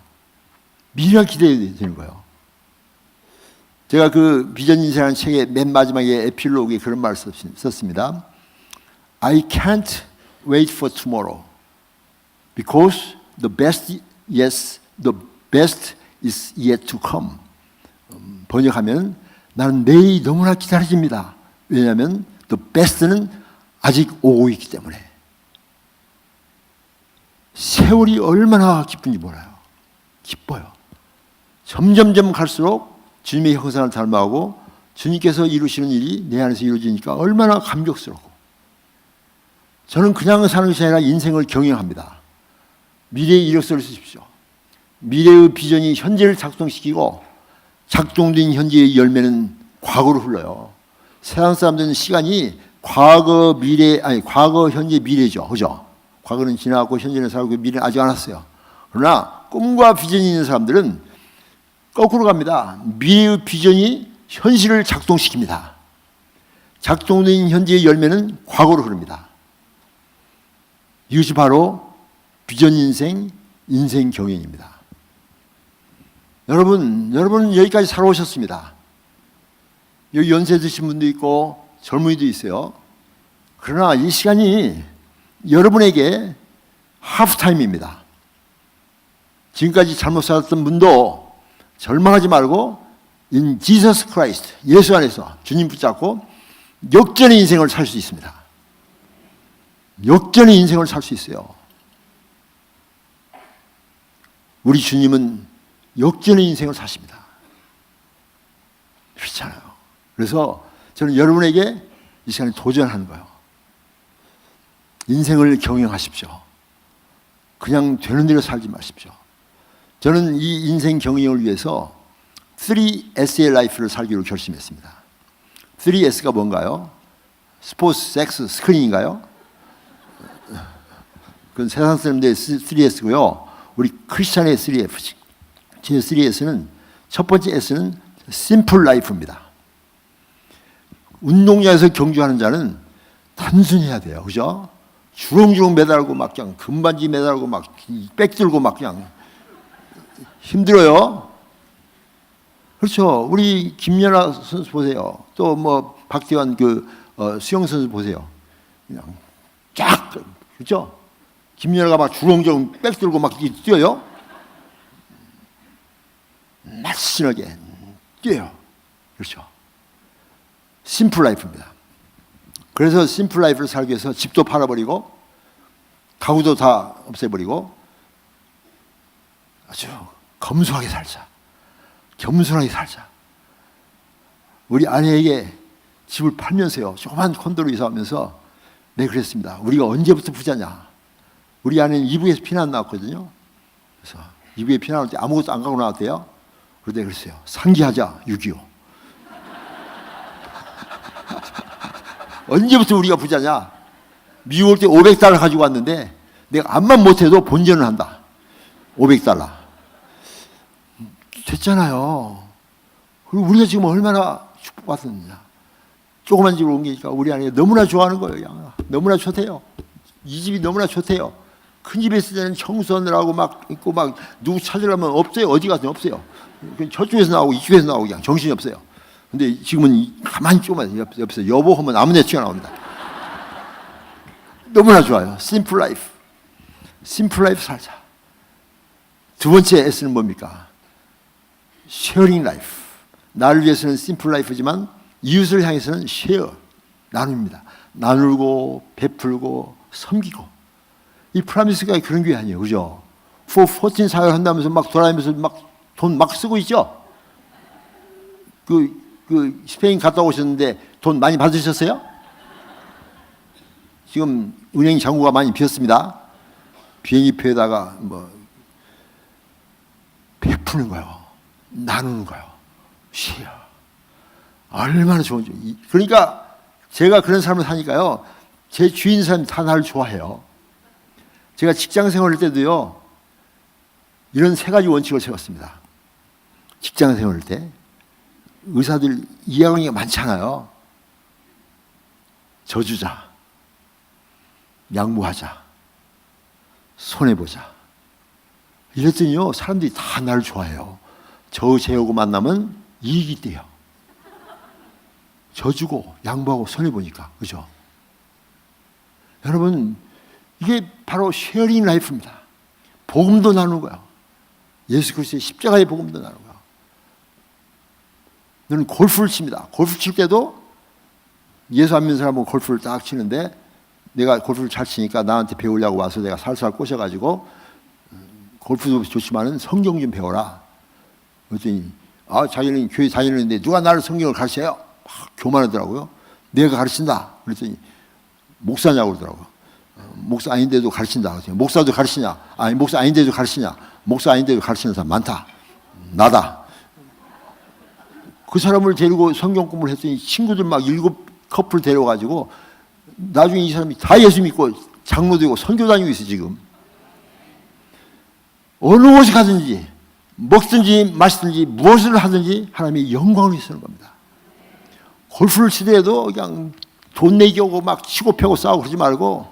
Speaker 1: 미래가 기대되는 거예요. 제가 그 비전 인생이라는 책의 맨 마지막에 에필로그에 그런 말을 썼습니다. I can't wait for tomorrow because the best is yet to come. 번역하면 나는 내일이 너무나 기다려집니다. 왜냐하면 the best는 아직 오고 있기 때문에. 세월이 얼마나 기쁜지 몰라요. 기뻐요. 점점점 갈수록 주님의 형상을 닮아가고 주님께서 이루시는 일이 내 안에서 이루어지니까 얼마나 감격스럽고. 저는 그냥 사는 것이 아니라 인생을 경영합니다. 미래의 이력서를 쓰십시오. 미래의 비전이 현재를 작동시키고 작동된 현재의 열매는 과거로 흘러요. 세상 사람들은 시간이 과거, 현재, 미래죠. 그죠? 과거는 지나갔고 현재는 살고 미래는 아직 안 왔어요. 그러나 꿈과 비전이 있는 사람들은 거꾸로 갑니다. 미래의 비전이 현실을 작동시킵니다. 작동된 현재의 열매는 과거로 흐릅니다. 이것이 바로 비전 인생, 인생 경영입니다. 여러분은 여기까지 살아오셨습니다. 여기 연세 드신 분도 있고 젊은이도 있어요. 그러나 이 시간이 여러분에게 하프타임입니다. 지금까지 잘못 살았던 분도 절망하지 말고 in Jesus Christ, 예수 안에서 주님 붙잡고 역전의 인생을 살 수 있습니다. 역전의 인생을 살 수 있어요. 우리 주님은 역전의 인생을 사십니다. 그렇잖아요. 그래서 저는 여러분에게 이 시간에 도전하는 거예요. 인생을 경영하십시오. 그냥 되는 대로 살지 마십시오. 저는 이 인생 경영을 위해서 3S의 라이프를 살기로 결심했습니다. 3S가 뭔가요? 스포츠, 섹스, 스크린인가요? 그건 세상 사람들의 3S고요. 우리 크리스찬의 3F. 제 3S는 첫 번째 S는 심플 라이프입니다. 운동장에서 경주하는 자는 단순해야 돼요. 그죠? 주렁주렁 매달고 막 그냥 금반지 매달고 막 백 들고 막 그냥 힘들어요. 그렇죠. 우리 김연아 선수 보세요. 또 뭐 박태환 수영 선수 보세요. 그냥 쫙 그렇죠. 김연아가 막 주렁주렁 백 들고 막 뛰어요. 날씬하게 뛰어요. 그렇죠. 심플 라이프입니다. 그래서 심플 라이프를 살기 위해서 집도 팔아버리고 가구도 다 없애버리고 아주 검소하게 살자. 겸손하게 살자. 우리 아내에게 집을 팔면서요, 조그만 콘도로 이사하면서 내가 그랬습니다. 우리가 언제부터 부자냐. 우리 아내는 이북에서 피난 나왔거든요. 그래서 이북에 피난 올 때 아무것도 안 갖고 나왔대요. 그런데 그랬어요. 상기하자 6.25. 언제부터 우리가 부자냐. 미국 올 때 $500 가지고 왔는데 내가 암만 못해도 본전을 한다. $500. 됐잖아요. 그리고 우리가 지금 얼마나 축복받았느냐. 조그만 집으로 옮기니까 우리 아내가 너무나 좋아하는 거예요. 너무나 좋대요. 이 집이 너무나 좋대요. 큰 집에 있을 때는 청소하느라고 막 있고 막 누구 찾으려면 없어요. 어디 가서 없어요. 저쪽에서 나오고 이쪽에서 나오고 그냥 정신이 없어요. 근데 지금은 가만히 조금만 옆에서 여보 하면 아무나 튀어나옵니다. 너무나 좋아요. 심플 라이프. 심플 라이프 살자. 두 번째 S는 뭡니까? 쉐어링 라이프. 나를 위해서는 심플 라이프지만 이웃을 향해서는 쉐어, 나눕니다. 나누고 베풀고 섬기고. 이 프라미스가 그런 교회 아니에요. 그죠? 14 사역을 한다면서 막 돌아다니면서 막 돈 막 쓰고 있죠? 그 스페인 갔다 오셨는데 돈 많이 받으셨어요? 지금 은행 잔고가 많이 비었습니다. 비행기표에다가 뭐 베푸는 거예요. 나누는 거예요. 쉐어. 얼마나 좋은지. 그러니까 제가 그런 삶을 사니까요, 제 주인 사람이 다 나를 좋아해요. 제가 직장 생활할 때도요, 이런 세 가지 원칙을 세웠습니다. 직장 생활할 때 의사들 이해관계가 많잖아요. 저주자, 양보하자, 손해보자. 이랬더니요, 사람들이 다 나를 좋아해요. 저제하고 만나면 이익이 돼요. 져주고 양보하고 손해보니까. 그죠? 여러분, 이게 바로 쉐어링 라이프입니다. 복음도 나누는 거야. 예수 그리스도의 십자가의 복음도 나누는 거야. 저는 골프를 칩니다. 골프 칠 때도 예수 안 믿는 사람은 골프를 딱 치는데 내가 골프를 잘 치니까 나한테 배우려고 와서 내가 살살 꼬셔가지고 골프도 좋지만은 성경 좀 배워라. 그랬더니 자기는 교회 다니는데 누가 나를 성경을 가르쳐요? 막 교만하더라고요. 내가 가르친다. 그랬더니 목사냐고 그러더라고요. 목사 아닌데도 가르친다. 그랬더니 목사도 가르치냐? 아니 목사 아닌데도 가르치냐? 목사 아닌데도 가르치는 사람 많다. 나다. 그 사람을 데리고 성경 공부를 했더니 친구들 막 7커플 데려가지고 나중에 이 사람이 다 예수 믿고 장로 되고 선교 다니고 있어 지금. 어느 곳에 가든지 먹든지 마시든지 무엇을 하든지 하나님의 영광을 위해 쓰는 겁니다. 골프를 치더라도 그냥 돈 내기 오고 막 치고 패고 싸우고 그러지 말고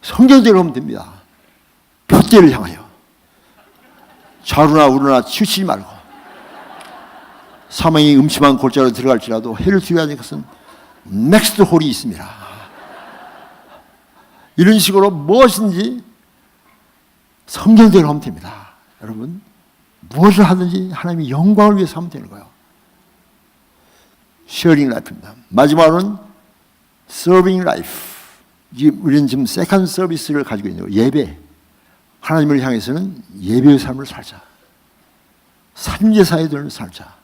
Speaker 1: 성경대로 하면 됩니다. 표대를 향하여 좌루나 우루나 치우치지 말고 사망이 음침한 골짜기로 들어갈지라도 해를 두려워하는 것은 넥스트 홀이 있습니다. 이런 식으로 무엇인지 성경대로 하면 됩니다. 여러분, 무엇을 하든지 하나님의 영광을 위해서 하면 되는 거예요. 쉐어링 라이프입니다. 마지막으로는 서빙 라이프. 우리는 지금 세컨 서비스를 가지고 있는 거예요. 예배. 하나님을 향해서는 예배의 삶을 살자. 산제사의 돈을 살자.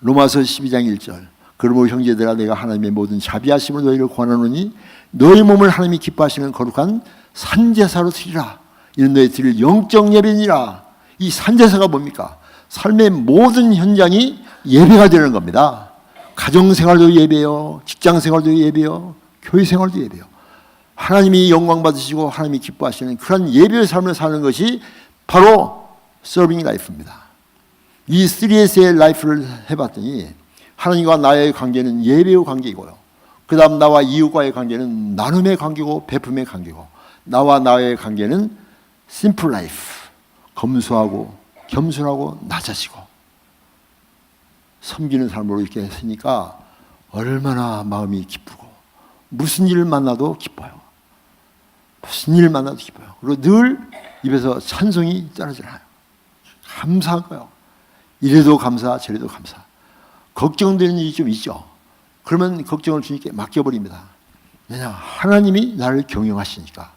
Speaker 1: 로마서 12장 1절. 그러므로 형제들아 내가 하나님의 모든 자비하심을 너희를 권하노니 너희 몸을 하나님이 기뻐하시는 거룩한 산제사로 드리라. 이는 너희 드릴 영적 예배니라. 이 산제사가 뭡니까? 삶의 모든 현장이 예배가 되는 겁니다. 가정생활도 예배요, 직장생활도 예배요, 교회생활도 예배요. 하나님이 영광 받으시고 하나님이 기뻐하시는 그런 예배의 삶을 사는 것이 바로 서빙 라이프입니다. 이 3S의 라이프를 해봤더니 하나님과 나의 관계는 예배의 관계이고요. 그 다음 나와 이웃과의 관계는 나눔의 관계고 베품의 관계고, 나와 나의 관계는 심플 라이프, 검소하고 겸손하고 낮아지고 섬기는 삶으로 이렇게 했으니까 얼마나 마음이 기쁘고 무슨 일을 만나도 기뻐요. 무슨 일을 만나도 기뻐요. 그리고 늘 입에서 찬송이 떨어져 나요. 감사한 거예요. 이래도 감사, 저래도 감사. 걱정되는 일이 좀 있죠. 그러면 걱정을 주님께 맡겨버립니다. 왜냐? 하나님이 나를 경영하시니까.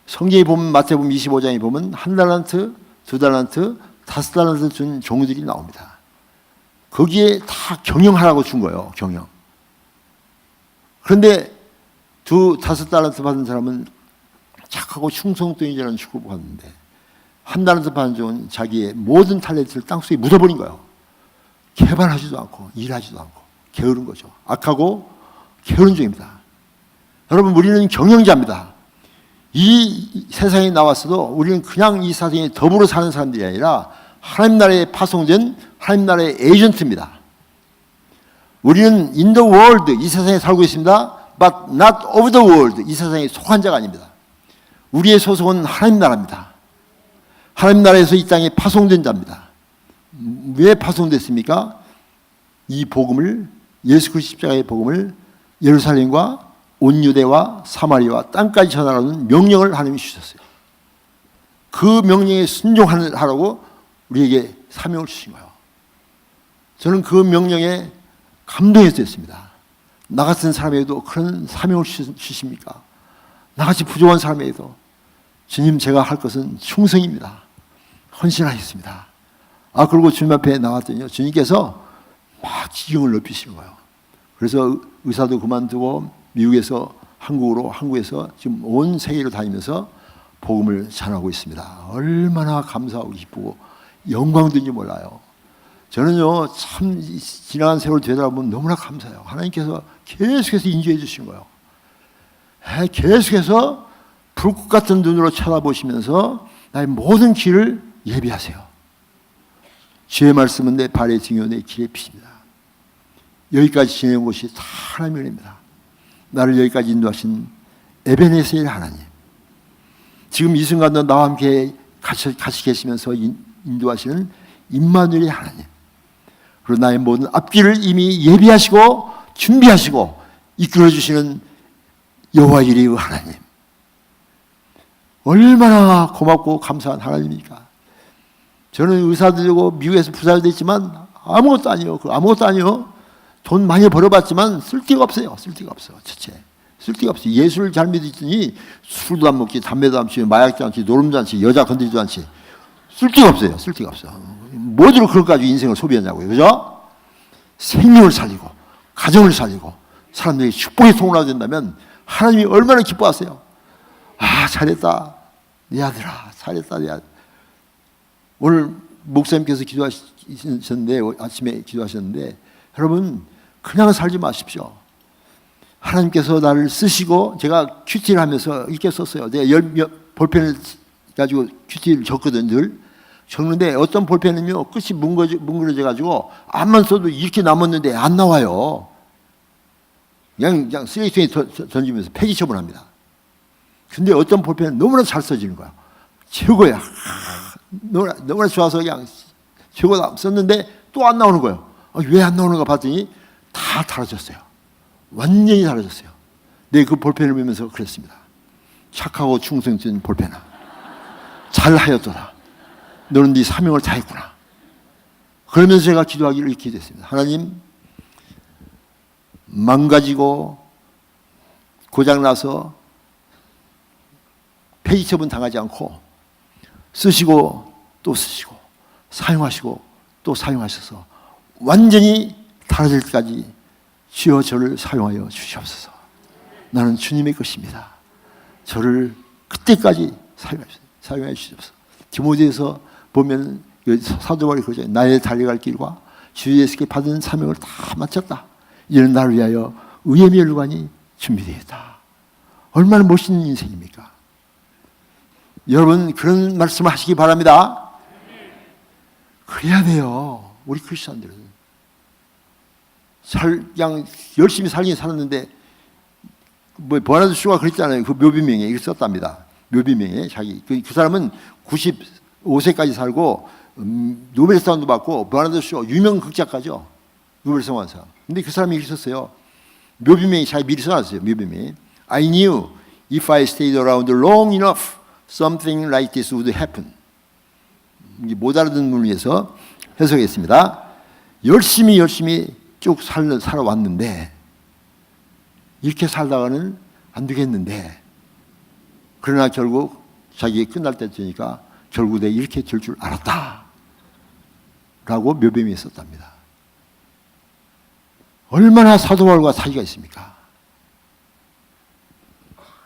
Speaker 1: 성경에 보면 마태복음 25장에 보면 1달란트, 2달란트, 5달란트 준 종들이 나옵니다. 거기에 다 경영하라고 준 거예요. 경영. 그런데 5달란트 받은 사람은 착하고 충성되는 축복을 받는데 1달란트 받은 종은 자기의 모든 탤런트를 땅속에 묻어버린 거예요. 개발하지도 않고 일하지도 않고 게으른 거죠. 악하고 게으른 종입니다. 여러분, 우리는 경영자입니다. 이 세상에 나왔어도 우리는 그냥 이 세상에 더불어 사는 사람들이 아니라 하나님 나라에 파송된 하나님 나라의 에이전트입니다. 우리는 in the world, 이 세상에 살고 있습니다. But not of the world, 이 세상에 속한 자가 아닙니다. 우리의 소속은 하나님 나라입니다. 하나님 나라에서 이 땅에 파송된 자입니다. 왜 파송됐습니까? 이 복음을, 예수 그리스도 십자가의 복음을 예루살렘과 온 유대와 사마리아와 땅까지 전하라는 명령을 하나님이 주셨어요. 그 명령에 순종하라고 우리에게 사명을 주신 거예요. 저는 그 명령에 감동해서 했습니다. 나 같은 사람에게도 그런 사명을 주십니까? 나같이 부족한 사람에게도 주님, 제가 할 것은 충성입니다. 헌신하겠습니다. 그리고 주님 앞에 나왔더니 주님께서 막 지경을 높이시는 거예요. 그래서 의사도 그만두고 미국에서 한국으로, 한국에서 지금 온 세계로 다니면서 복음을 전하고 있습니다. 얼마나 감사하고 기쁘고 영광된지 몰라요. 저는요, 참 지나간 세월 되돌아보면 너무나 감사해요. 하나님께서 계속해서 인도해 주신 거예요. 계속해서 불꽃 같은 눈으로 쳐다보시면서 나의 모든 길을 예비하세요. 주의 말씀은 내 발의 등이요 내 길의 빛입니다. 여기까지 지내온 것이 다 하나님의 은혜입니다. 나를 여기까지 인도하신 에베네셀 하나님, 지금 이 순간도 나와 함께 같이 계시면서 인도하시는 임마누엘의 하나님, 그리고 나의 모든 앞길을 이미 예비하시고 준비하시고 이끌어주시는 여호와 이레의 하나님, 얼마나 고맙고 감사한 하나님입니까? 저는 의사들이고 미국에서 부자가 됐지만 아무것도 아니에요. 아무것도 아니에요. 돈 많이 벌어봤지만 쓸데가 없어요. 쓸데가 없어. 자체 쓸데가 없어요. 예수를 잘 믿으니 술도 안 먹지, 담배도 안 피우지, 마약도 안 치지, 노름도 안 치지, 여자 건드리지도 않지. 쓸데가 없어요. 쓸데가 없어. 뭐들을 그걸 가지고 인생을 소비하냐고요. 그죠? 생명을 살리고 가정을 살리고 사람들이 축복의 통로가 된다면 하나님이 얼마나 기뻐하세요. 잘했다 네 아들아, 잘했다 네 아들. 오늘 목사님께서 기도하셨는데, 아침에 기도하셨는데, 여러분 그냥 살지 마십시오. 하나님께서 나를 쓰시고, 제가 큐티를 하면서 이렇게 썼어요. 내가 볼펜을 가지고 큐티를 적거든. 늘 적는데 어떤 볼펜은요 끝이 뭉그러져 가지고 앞만 써도 이렇게 남았는데 안 나와요. 그냥 쓰레기통에 던지면서 폐기 처분합니다. 근데 어떤 볼펜은 너무나 잘 써지는 거야. 최고야. 너무나 좋아서 그냥 최고다 썼는데 또 안 나오는 거예요. 왜 안 나오는가 봤더니 다 달아졌어요. 완전히 달아졌어요. 내 그 볼펜을 보면서 그랬습니다. 착하고 충성된 볼펜아, 잘하였도다. 너는 네 사명을 다했구나. 그러면서 제가 기도하기를 이렇게 됐습니다. 하나님, 망가지고 고장나서 폐기 처분 당하지 않고 쓰시고 또 쓰시고 사용하시고 또 사용하셔서 완전히 달아질 때까지 주여 저를 사용하여 주시옵소서. 나는 주님의 것입니다. 저를 그때까지 사용하여 주시옵소서. 디모데에서 보면 사도 바울이 그러죠. 나의 달려갈 길과 주 예수께 받은 사명을 다 마쳤다. 이는 나를 위하여 의의 멸관이 준비되었다. 얼마나 멋있는 인생입니까? 여러분 그런 말씀을 하시기 바랍니다. 그래야 돼요. 우리 크리스천들은 그냥 열심히 살긴 살았는데, 버나드 슈가 그랬잖아요. 그 묘비명에 이렇게 썼답니다. 묘비명에 자기 그 사람은 95세까지 살고 노벨상도 받고, 버나드 슈 유명 극작가죠. 노벨상 완사. 근데 그 사람이 이렇게 썼어요. 묘비명이 자기 미리 써놨어요. 묘비명이 I knew if I stayed around long enough something like this would happen. 못 알아듣는 분을 위해서 해석했습니다. 열심히 쭉 살아왔는데 이렇게 살다가는 안 되겠는데, 그러나 결국 자기가 끝날 때쯤이니까 결국 내가 이렇게 될 줄 알았다 라고 묘뱀이 썼답니다. 얼마나 사도 바울과 사이가 있습니까?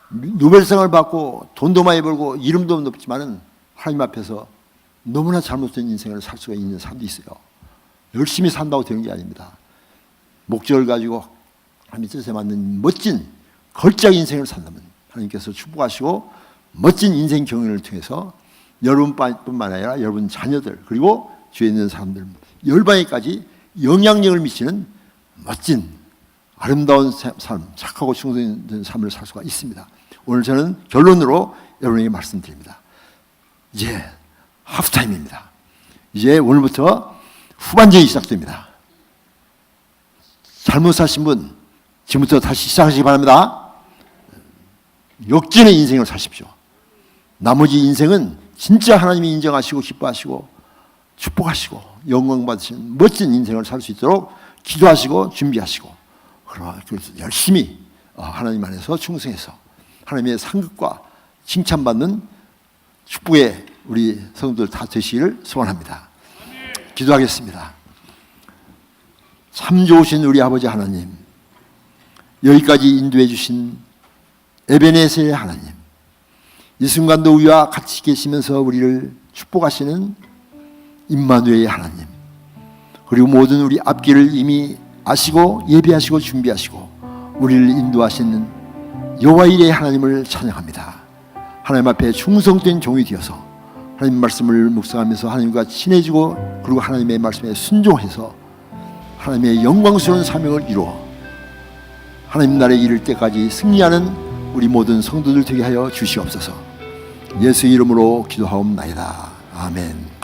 Speaker 1: 노벨상을 받고 돈도 많이 벌고 이름도 높지만은 하나님 앞에서 너무나 잘못된 인생을 살 수가 있는 사람도 있어요. 열심히 산다고 되는 게 아닙니다. 목적을 가지고 하나님의 뜻에 맞는 멋진 걸작 인생을 산다면 하나님께서 축복하시고 멋진 인생 경륜을 통해서 여러분뿐만 아니라 여러분 자녀들 그리고 주위에 있는 사람들 열방에까지 영향력을 미치는 멋진 아름다운 삶, 착하고 충성된 삶을 살 수가 있습니다. 오늘 저는 결론으로 여러분에게 말씀드립니다. 이제 하프타임입니다. 이제 오늘부터 후반전이 시작됩니다. 잘못 사신 분 지금부터 다시 시작하시기 바랍니다. 역진의 인생을 사십시오. 나머지 인생은 진짜 하나님이 인정하시고 기뻐하시고 축복하시고 영광 받으시는 멋진 인생을 살 수 있도록 기도하시고 준비하시고, 그래서 열심히 하나님 안에서 충성해서 하나님의 상급과 칭찬받는 축복의 우리 성도들 다 되시기를 소원합니다. 기도하겠습니다. 참 좋으신 우리 아버지 하나님, 여기까지 인도해 주신 에베네셀의 하나님, 이 순간도 우리와 같이 계시면서 우리를 축복하시는 임마누엘의 하나님, 그리고 모든 우리 앞길을 이미 아시고 예비하시고 준비하시고 우리를 인도하시는 여호와일의 하나님을 찬양합니다. 하나님 앞에 충성된 종이 되어서 하나님 말씀을 묵상하면서 하나님과 친해지고 그리고 하나님의 말씀에 순종해서 하나님의 영광스러운 사명을 이루어 하나님 나라에 이를 때까지 승리하는 우리 모든 성도들 되게 하여 주시옵소서. 예수 이름으로 기도하옵나이다. 아멘.